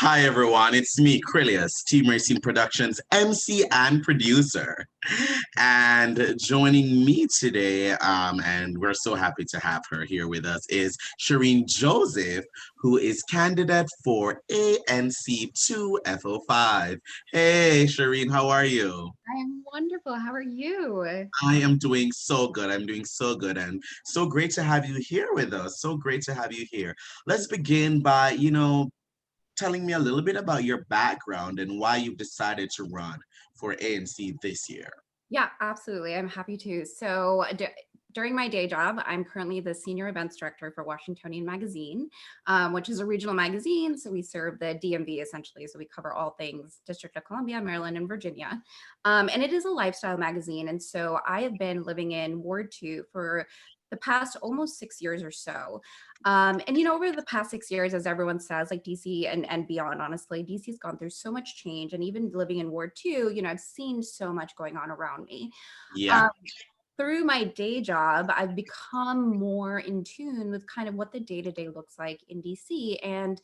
Hi everyone, it's me, Krylios, Team Racing Productions MC and producer. And joining me today, and we're so happy to have her here with us, is Sherene Joseph, who is candidate for ANC 2F05. Hey Sherene, how are you? I am wonderful. How are you? I am doing so good. I'm doing so good and so great to have you here with us. So great to have you here. Let's begin by, telling me a little bit about your background and why you've decided to run for ANC this year. Yeah, absolutely. I'm happy to. During my day job, I'm currently the senior events director for Washingtonian Magazine, which is a regional magazine. So we serve the DMV essentially. So we cover all things District of Columbia, Maryland, and Virginia. And it is a lifestyle magazine. And so I have been living in Ward 2 for the past almost 6 years or so. Over the past 6 years, as everyone says, like DC and beyond, honestly, DC's gone through so much change. And even living in Ward 2, I've seen so much going on around me. Yeah. Um, Through my day job, I've become more in tune with kind of what the day-to-day looks like in DC. And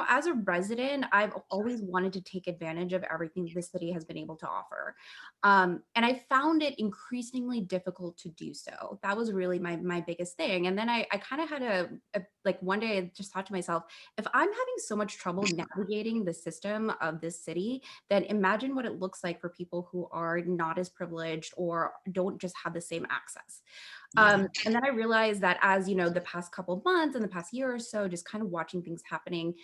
as a resident, I've always wanted to take advantage of everything the city has been able to offer. And I found it increasingly difficult to do so. That was really my biggest thing. And then I kind of had like one day I just thought to myself, if I'm having so much trouble navigating the system of this city, then imagine what it looks like for people who are not as privileged or don't just have the same access. Yeah. And then I realized that as the past couple of months and the past year or so, just kind of watching things happening,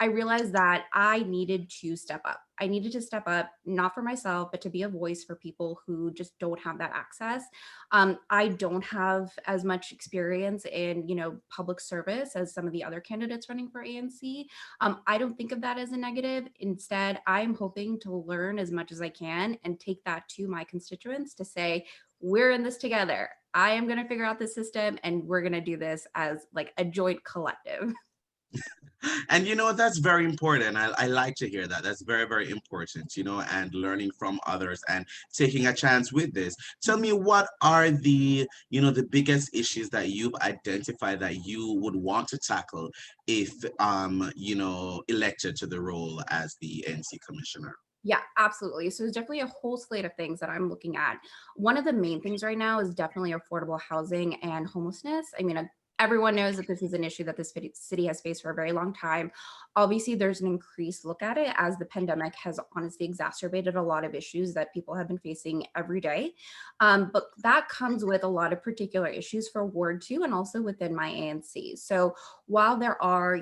I realized that I needed to step up. I needed to step up, not for myself, but to be a voice for people who just don't have that access. I don't have as much experience in, public service as some of the other candidates running for ANC. I don't think of that as a negative. Instead, I'm hoping to learn as much as I can and take that to my constituents to say, we're in this together. I am going to figure out the system and we're going to do this as like a joint collective. And that's very important. I like to hear that. That's very, very important, and learning from others and taking a chance with this. Tell me, what are the biggest issues that you've identified that you would want to tackle if, elected to the role as the NC commissioner? Yeah, absolutely. So there's definitely a whole slate of things that I'm looking at. One of the main things right now is definitely affordable housing and homelessness. I mean, everyone knows that this is an issue that this city has faced for a very long time. Obviously, there's an increased look at it as the pandemic has honestly exacerbated a lot of issues that people have been facing every day. But that comes with a lot of particular issues for Ward 2 and also within my ANC. So while there are,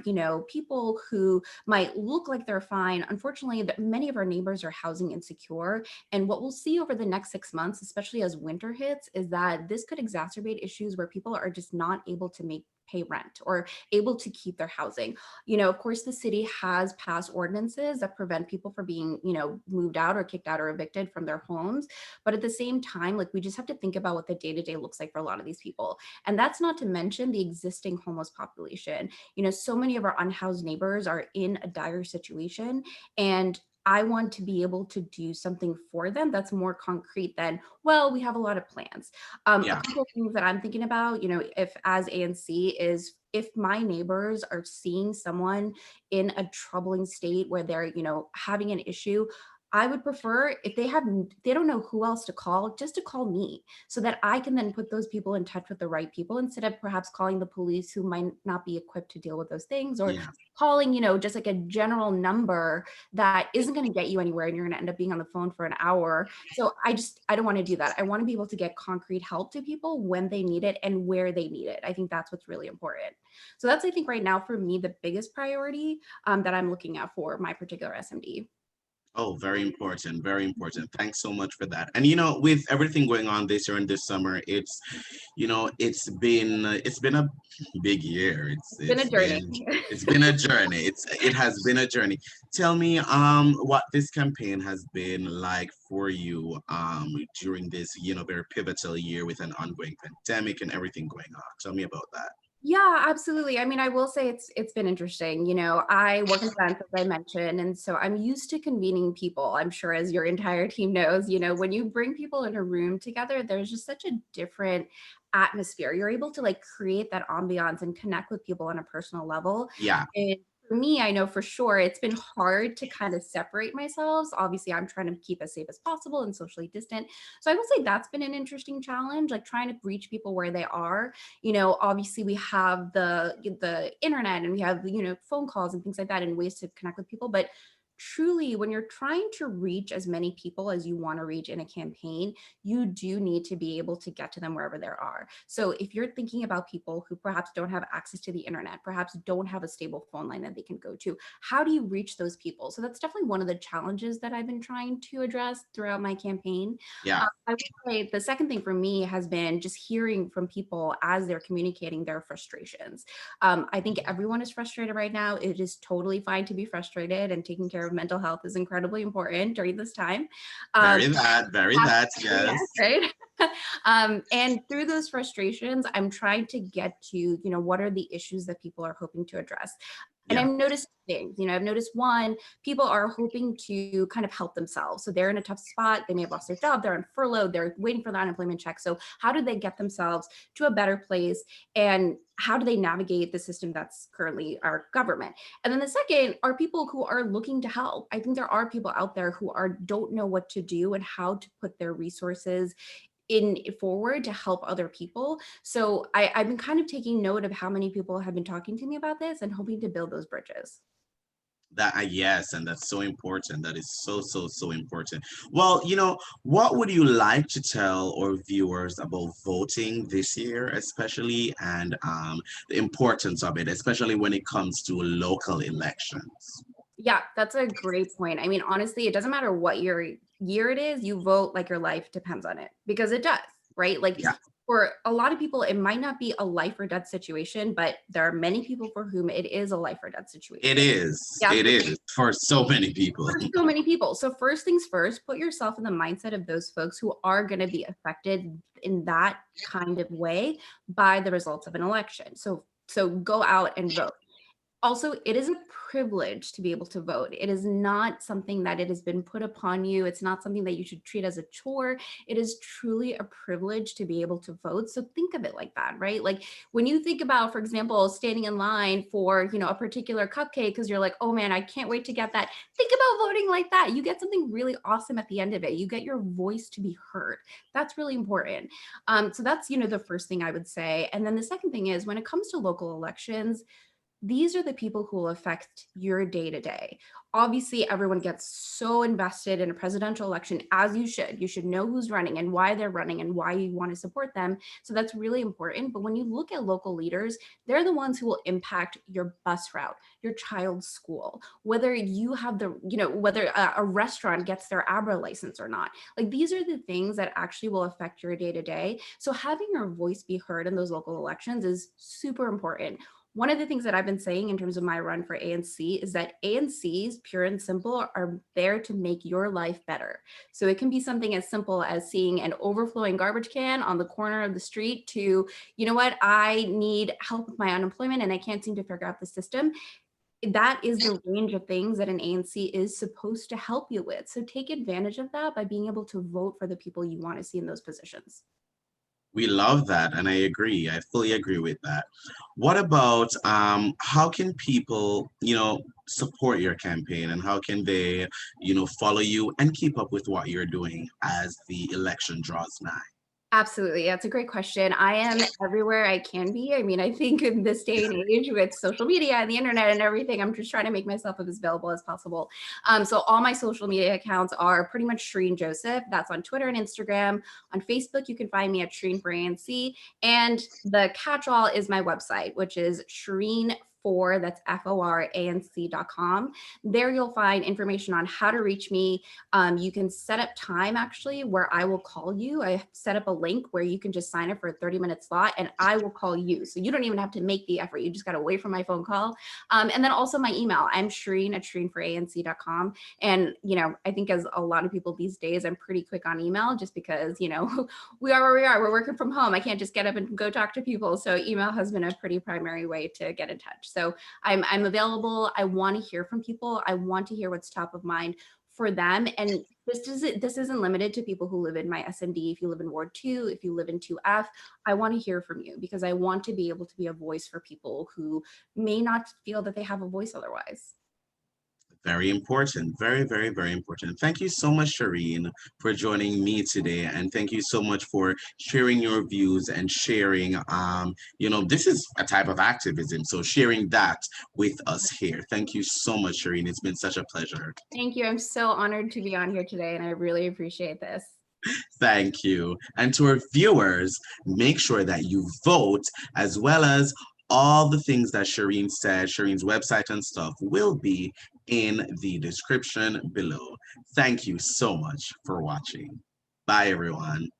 people who might look like they're fine, unfortunately, many of our neighbors are housing insecure. And what we'll see over the next 6 months, especially as winter hits, is that this could exacerbate issues where people are just not able to pay rent or able to keep their housing. Of course, the city has passed ordinances that prevent people from being, moved out or kicked out or evicted from their homes. But at the same time, like we just have to think about what the day-to-day looks like for a lot of these people. And that's not to mention the existing homeless population. So many of our unhoused neighbors are in a dire situation. And I want to be able to do something for them that's more concrete than, well, we have a lot of plans. A Yeah. couple of things that I'm thinking about, if as ANC is if my neighbors are seeing someone in a troubling state where they're, having an issue, I would prefer if they don't know who else to call, just to call me so that I can then put those people in touch with the right people instead of perhaps calling the police who might not be equipped to deal with those things or Yeah. calling, just like a general number that isn't going to get you anywhere and you're going to end up being on the phone for an hour. So I don't want to do that. I want to be able to get concrete help to people when they need it and where they need it. I think that's what's really important. So that's, I think right now for me, the biggest priority that I'm looking at for my particular SMD. Oh, very important, very important. Thanks so much for that. And with everything going on this year and this summer, it's been a big year. It's Been a it's journey. been it's been a journey. It has been a journey. Tell me what this campaign has been like for you during this, very pivotal year with an ongoing pandemic and everything going on. Tell me about that. Yeah, absolutely. I mean, I will say it's been interesting. I work in events, as I mentioned, and so I'm used to convening people. I'm sure as your entire team knows, when you bring people in a room together, there's just such a different atmosphere. You're able to like create that ambiance and connect with people on a personal level. Yeah. And for me, I know for sure it's been hard to kind of separate myself. Obviously, I'm trying to keep as safe as possible and socially distant. So I will say that's been an interesting challenge, like trying to reach people where they are. Obviously we have the internet and we have, phone calls and things like that and ways to connect with people. But truly, when you're trying to reach as many people as you want to reach in a campaign, you do need to be able to get to them wherever they are. So if you're thinking about people who perhaps don't have access to the internet, perhaps don't have a stable phone line that they can go to, how do you reach those people? So that's definitely one of the challenges that I've been trying to address throughout my campaign. Yeah. I would say the second thing for me has been just hearing from people as they're communicating their frustrations. I think everyone is frustrated right now. It is totally fine to be frustrated, and taking care of mental health is incredibly important during this time. Um, Very that, Yes, yes. right. And through those frustrations, I'm trying to get to, what are the issues that people are hoping to address. And Yeah. I've noticed things, I've noticed one, people are hoping to kind of help themselves. So they're in a tough spot. They may have lost their job. They're on furlough. They're waiting for the unemployment check. So how do they get themselves to a better place? And how do they navigate the system that's currently our government? And then the second are people who are looking to help. I think there are people out there who don't know what to do and how to put their resources in forward to help other people. So I've been kind of taking note of how many people have been talking to me about this and hoping to build those bridges. That yes, and that's so important. That is so so so important. Well, what would you like to tell our viewers about voting this year, especially, and the importance of it, especially when it comes to local elections? Yeah, that's a great point. I mean, honestly, it doesn't matter what year it is, you vote like your life depends on it, because it does, right? Like Yeah, for a lot of people, it might not be a life or death situation, but there are many people for whom it is a life or death it situation. is. Yeah, It is for so many people. for so many people. So first things first, put yourself in the mindset of those folks who are going to be affected in that kind of way by the results of an election. So go out and vote. Also, it is a privilege to be able to vote. It is not something that it has been put upon you. It's not something that you should treat as a chore. It is truly a privilege to be able to vote. So think of it like that, right? Like when you think about, for example, standing in line for, a particular cupcake because you're like, oh man, I can't wait to get that. Think about voting like that. You get something really awesome at the end of it. You get your voice to be heard. That's really important. So that's, the first thing I would say. And then the second thing is when it comes to local elections, these are the people who will affect your day to day. Obviously, everyone gets so invested in a presidential election, as you should. You should know who's running and why they're running and why you want to support them. So that's really important. But when you look at local leaders, they're the ones who will impact your bus route, your child's school, whether you have whether a restaurant gets their ABRA license or not. Like these are the things that actually will affect your day to day. So having your voice be heard in those local elections is super important. One of the things that I've been saying in terms of my run for ANC is that ANCs, pure and simple, are there to make your life better. So it can be something as simple as seeing an overflowing garbage can on the corner of the street to, you know what, I need help with my unemployment and I can't seem to figure out the system. That is the range of things that an ANC is supposed to help you with. So take advantage of that by being able to vote for the people you want to see in those positions. We love that, and I agree. I fully agree with that. What about how can people, support your campaign, and how can they, follow you and keep up with what you're doing as the election draws nigh? Absolutely. That's a great question. I am everywhere I can be. I mean, I think in this day and age with social media and the internet and everything, I'm just trying to make myself as available as possible. So all my social media accounts are pretty much Sherene Joseph. That's on Twitter and Instagram. On Facebook, you can find me at Sherene for ANC. And the catch-all is my website, which is Sherene that's FORANC.com. There you'll find information on how to reach me. You can set up time actually where I will call you. I set up a link where you can just sign up for a 30-minute slot and I will call you. So you don't even have to make the effort. You just got to wait for my phone call. And then also my email, I'm Sherene at ShereneForANC.com. And, I think as a lot of people these days, I'm pretty quick on email just because, we are where we are. We're working from home. I can't just get up and go talk to people. So email has been a pretty primary way to get in touch. So I'm available. I want to hear from people. I want to hear what's top of mind for them. And this isn't limited to people who live in my SMD. If you live in Ward 2, if you live in 2F, I want to hear from you, because I want to be able to be a voice for people who may not feel that they have a voice otherwise. Very important. Very, very, very important. Thank you so much, Sherene, for joining me today. And thank you so much for sharing your views and sharing, this is a type of activism. So sharing that with us here. Thank you so much, Sherene. It's been such a pleasure. Thank you. I'm so honored to be on here today, and I really appreciate this. Thank you. And to our viewers, make sure that you vote, as well as all the things that Sherene said. Sherene's website and stuff will be in the description below. Thank you so much for watching. Bye, everyone.